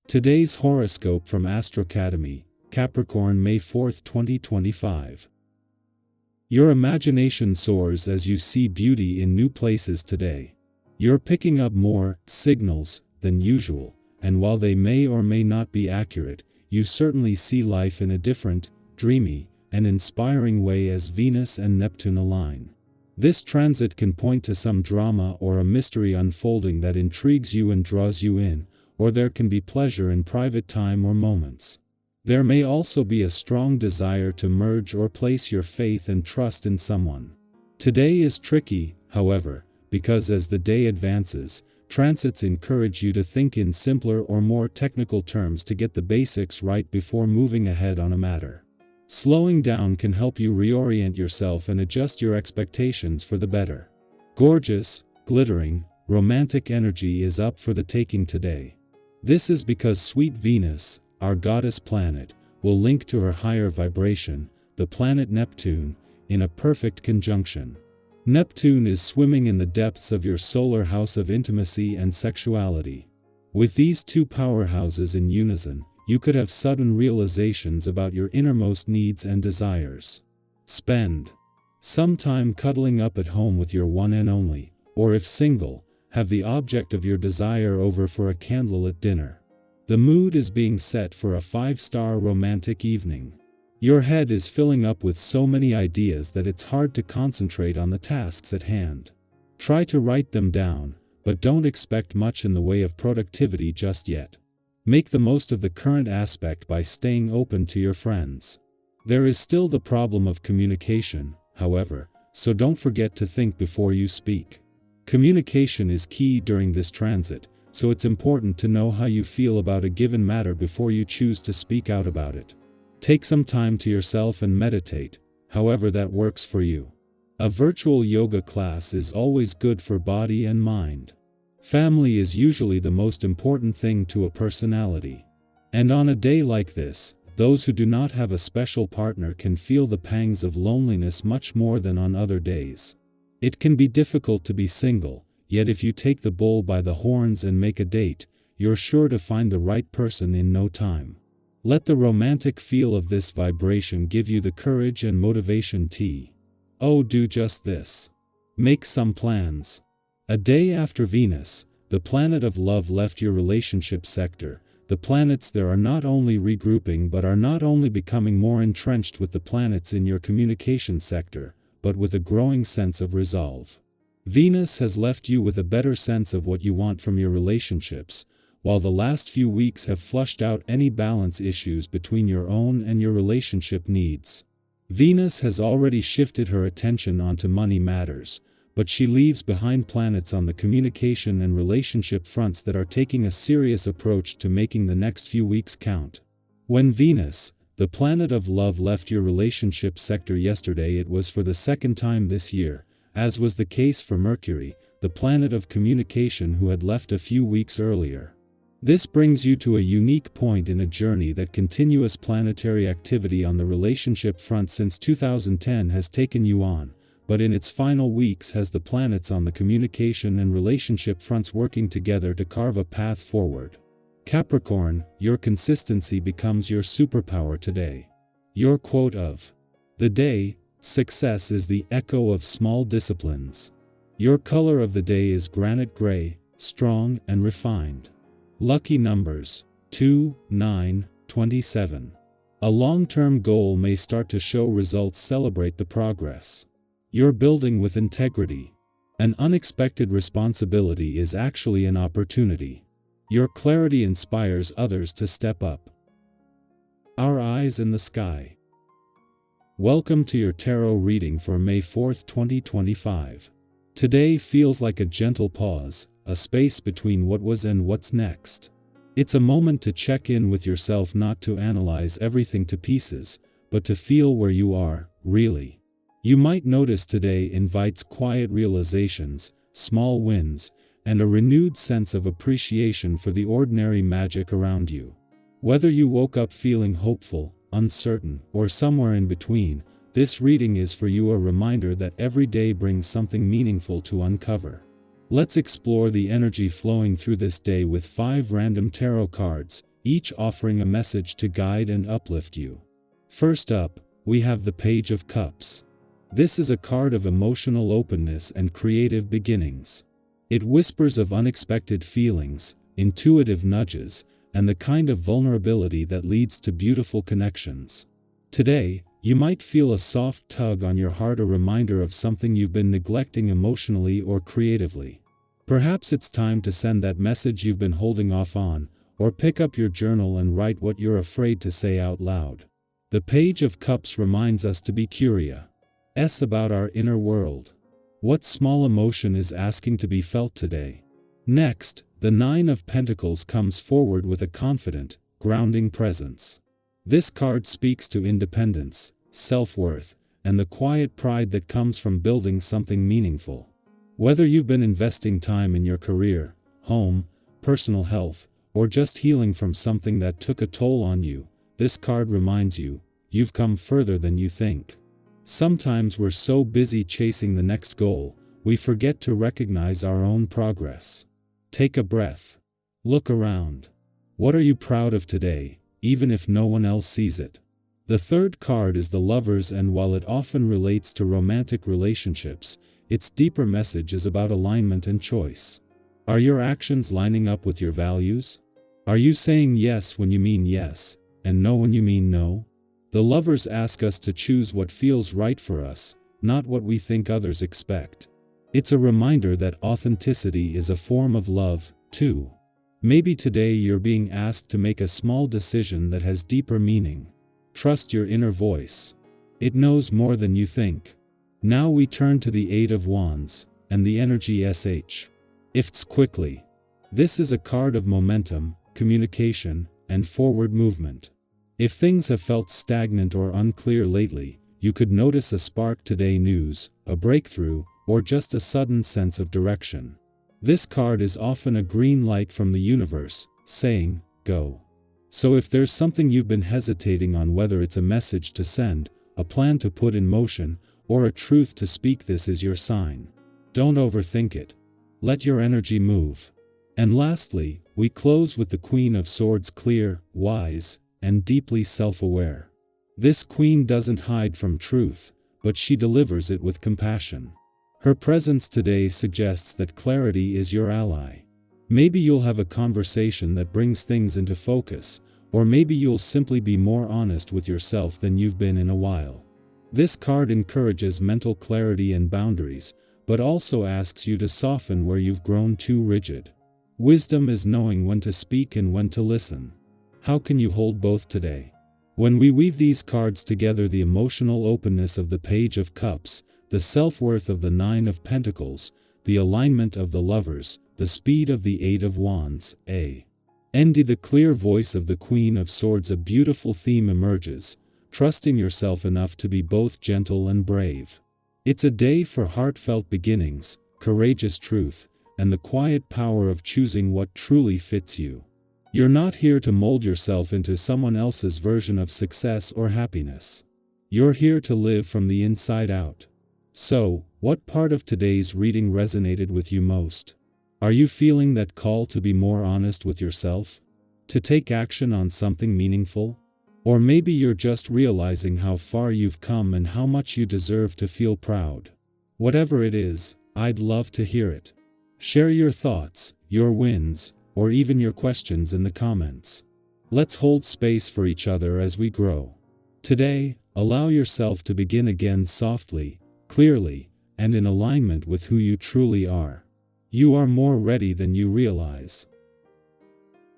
Today's horoscope from Astrocademy, Capricorn, May 4, 2025. Your imagination soars as you see beauty in new places today. You're picking up more signals than usual, and while they may or may not be accurate, you certainly see life in a different, dreamy, and inspiring way as Venus and Neptune align. This transit can point to some drama or a mystery unfolding that intrigues you and draws you in, or there can be pleasure in private time or moments. There may also be a strong desire to merge or place your faith and trust in someone. Today is tricky, however, because as the day advances, transits encourage you to think in simpler or more technical terms to get the basics right before moving ahead on a matter. Slowing down can help you reorient yourself and adjust your expectations for the better. Gorgeous, glittering, romantic energy is up for the taking today. This is because sweet Venus, our goddess planet, will link to her higher vibration, the planet Neptune, in a perfect conjunction. Neptune is swimming in the depths of your solar house of intimacy and sexuality. With these two powerhouses in unison, you could have sudden realizations about your innermost needs and desires. Spend some time cuddling up at home with your one and only, or if single, have the object of your desire over for a candlelit dinner. The mood is being set for a 5-star romantic evening. Your head is filling up with so many ideas that it's hard to concentrate on the tasks at hand. Try to write them down, but don't expect much in the way of productivity just yet. Make the most of the current aspect by staying open to your friends. There is still the problem of communication, however, so don't forget to think before you speak. Communication is key during this transit, so it's important to know how you feel about a given matter before you choose to speak out about it. Take some time to yourself and meditate, however that works for you. A virtual yoga class is always good for body and mind. Family is usually the most important thing to a personality. And on a day like this, those who do not have a special partner can feel the pangs of loneliness much more than on other days. It can be difficult to be single, yet if you take the bull by the horns and make a date, you're sure to find the right person in no time. Let the romantic feel of this vibration give you the courage and motivation to do just this. Make some plans. A day after Venus, the planet of love, left your relationship sector, the planets there are not only regrouping but are not only becoming more entrenched with the planets in your communication sector, but with a growing sense of resolve. Venus has left you with a better sense of what you want from your relationships, while the last few weeks have flushed out any balance issues between your own and your relationship needs. Venus has already shifted her attention onto money matters, but she leaves behind planets on the communication and relationship fronts that are taking a serious approach to making the next few weeks count. When Venus, the planet of love, left your relationship sector yesterday, it was for the second time this year, as was the case for Mercury, the planet of communication, who had left a few weeks earlier. This brings you to a unique point in a journey that continuous planetary activity on the relationship front since 2010 has taken you on, but in its final weeks has the planets on the communication and relationship fronts working together to carve a path forward. Capricorn, your consistency becomes your superpower today. Your quote of the day: success is the echo of small disciplines. Your color of the day is granite gray, strong and refined. Lucky numbers: 2, 9, 27. A long-term goal may start to show results. Celebrate the progress. You're building with integrity. An unexpected responsibility is actually an opportunity. Your clarity inspires others to step up. Our eyes in the sky. Welcome to your tarot reading for May 4, 2025. Today feels like a gentle pause, a space between what was and what's next. It's a moment to check in with yourself, not to analyze everything to pieces, but to feel where you are, really. You might notice today invites quiet realizations, small wins, and a renewed sense of appreciation for the ordinary magic around you. Whether you woke up feeling hopeful, uncertain, or somewhere in between, this reading is for you, a reminder that every day brings something meaningful to uncover. Let's explore the energy flowing through this day with 5 random tarot cards, each offering a message to guide and uplift you. First up, we have the Page of Cups. This is a card of emotional openness and creative beginnings. It whispers of unexpected feelings, intuitive nudges, and the kind of vulnerability that leads to beautiful connections. Today, you might feel a soft tug on your heart, a reminder of something you've been neglecting emotionally or creatively. Perhaps it's time to send that message you've been holding off on, or pick up your journal and write what you're afraid to say out loud. The Page of Cups reminds us to be curious about our inner world. What small emotion is asking to be felt today? Next, the Nine of Pentacles comes forward with a confident, grounding presence. This card speaks to independence, self-worth, and the quiet pride that comes from building something meaningful. Whether you've been investing time in your career, home, personal health, or just healing from something that took a toll on you, this card reminds you, you've come further than you think. Sometimes we're so busy chasing the next goal, we forget to recognize our own progress. Take a breath. Look around. What are you proud of today, even if no one else sees it? The third card is the Lovers, and while it often relates to romantic relationships, its deeper message is about alignment and choice. Are your actions lining up with your values? Are you saying yes when you mean yes, and no when you mean no? The Lovers ask us to choose what feels right for us, not what we think others expect. It's a reminder that authenticity is a form of love, too. Maybe today you're being asked to make a small decision that has deeper meaning. Trust your inner voice. It knows more than you think. Now we turn to the Eight of Wands, and the energy shifts quickly. This is a card of momentum, communication, and forward movement. If things have felt stagnant or unclear lately, you could notice a spark today: news, a breakthrough, or just a sudden sense of direction. This card is often a green light from the universe, saying, go. So if there's something you've been hesitating on, whether it's a message to send, a plan to put in motion, or a truth to speak, this is your sign. Don't overthink it. Let your energy move. And lastly, we close with the Queen of Swords, clear, wise, and deeply self-aware. This queen doesn't hide from truth, but she delivers it with compassion. Her presence today suggests that clarity is your ally. Maybe you'll have a conversation that brings things into focus, or maybe you'll simply be more honest with yourself than you've been in a while. This card encourages mental clarity and boundaries, but also asks you to soften where you've grown too rigid. Wisdom is knowing when to speak and when to listen. How can you hold both today? When we weave these cards together, the emotional openness of the Page of Cups, the self-worth of the Nine of Pentacles, the alignment of the Lovers, the speed of the Eight of Wands, and the clear voice of the Queen of Swords, a beautiful theme emerges, trusting yourself enough to be both gentle and brave. It's a day for heartfelt beginnings, courageous truth, and the quiet power of choosing what truly fits you. You're not here to mold yourself into someone else's version of success or happiness. You're here to live from the inside out. So, what part of today's reading resonated with you most? Are you feeling that call to be more honest with yourself? To take action on something meaningful? Or maybe you're just realizing how far you've come and how much you deserve to feel proud. Whatever it is, I'd love to hear it. Share your thoughts, your wins, or even your questions in the comments. Let's hold space for each other as we grow. Today, allow yourself to begin again softly, clearly, and in alignment with who you truly are. You are more ready than you realize.